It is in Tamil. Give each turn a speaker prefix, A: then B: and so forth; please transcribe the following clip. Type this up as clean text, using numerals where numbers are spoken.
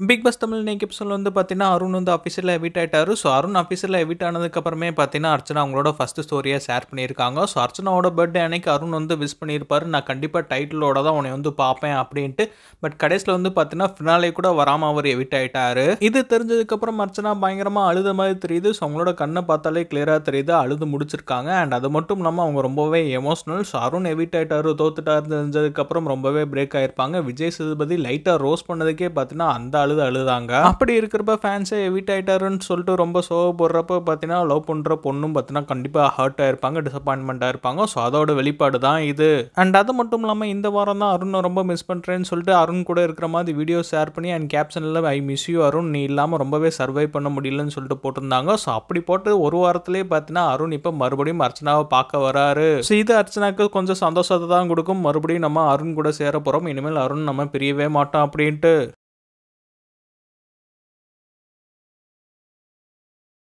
A: பிக் பாஸ் தமிழ் இன்னைக்கு எபிசோட்ல வந்து பார்த்தீங்கன்னா, அருண் வந்து ஆஃபீஷியலா எவிக்ட் ஆயிட்டாரு. ஸோ, அருண் ஆஃபீஷியலா எவிக்ட் ஆனதுக்கப்புறமே பார்த்தீங்கன்னா, அர்ச்சனா அவங்களோட ஃபர்ஸ்ட் ஸ்டோரியா ஷேர் பண்ணியிருக்காங்க. ஸோ, அர்ச்சனாவோட பர்த்டே அன்னைக்கு அருண் வந்து விஷ் பண்ணியிருப்பாரு. நான் கண்டிப்பா டைட்டிலோட தான் உன்னை வந்து பார்ப்பேன் அப்படின்ட்டு. பட் கடைசியில் வந்து பார்த்தீங்கன்னா, ஃபினாலே கூட வராம அவர் எவிக்ட் ஆயிட்டாரு. இது தெரிஞ்சதுக்கப்புறம் அர்ச்சனா பயங்கரமா அழுத மாதிரி தெரியுது. ஸோ, அவங்களோட கண்ணை பார்த்தாலே கிளியரா தெரியுது. அழுது முடிச்சிருக்காங்க. அண்ட் அது மட்டும் இல்லாமல் அவங்க ரொம்பவே எமோஷனல். ஸோ, அருண் எவிக்ட் ஆயிட்டாரு, தோத்துட்டாரு தெரிஞ்சதுக்கப்புறம் ரொம்பவே பிரேக் ஆயிருப்பாங்க. விஜய் சேதுபதி லைட்டாக ரோஸ் பண்ணதுக்கே பார்த்தீங்கன்னா, அந்த அழுதாங்க. அப்படி இருக்கிறப்ப ஃபேன்ஸே எவிக்ட் ஆயிட்டாருன்னு சொல்லிட்டு ரொம்ப சோகப்படுறப்ப பார்த்தீங்கன்னா, லவ் பண்ற பொண்ணும் பார்த்தீங்கன்னா கண்டிப்பாக ஹர்ட் ஆயிருப்பாங்க, டிசப்பாயின்மெண்ட் ஆயிருப்பாங்க. ஸோ அதோட வெளிப்பாடு தான் இது. அண்ட் அது மட்டும் இல்லாமல் இந்த வாரம் தான் அருண் ரொம்ப மிஸ் பண்ணுறேன்னு சொல்லிட்டு அருண் கூட இருக்கிற மாதிரி வீடியோ ஷேர் பண்ணி அண்ட் கேப்ஷனில் ஐ மிஸ் யூ அருண், நீ இல்லாமல் ரொம்பவே சர்வை பண்ண முடியலன்னு சொல்லிட்டு போட்டிருந்தாங்க. ஸோ அப்படி போட்டு ஒரு வாரத்திலே பார்த்தீங்கன்னா அருண் இப்போ மறுபடியும் அர்ச்சனாவை பார்க்க வராரு. ஸோ இது அர்ச்சனாக்கு கொஞ்சம் சந்தோஷத்தை தான் கொடுக்கும். மறுபடியும் நம்ம அருண் கூட சேர போகிறோம். இனிமேல் அருண் நம்ம பிரியவே மாட்டோம் அப்படின்ட்டு.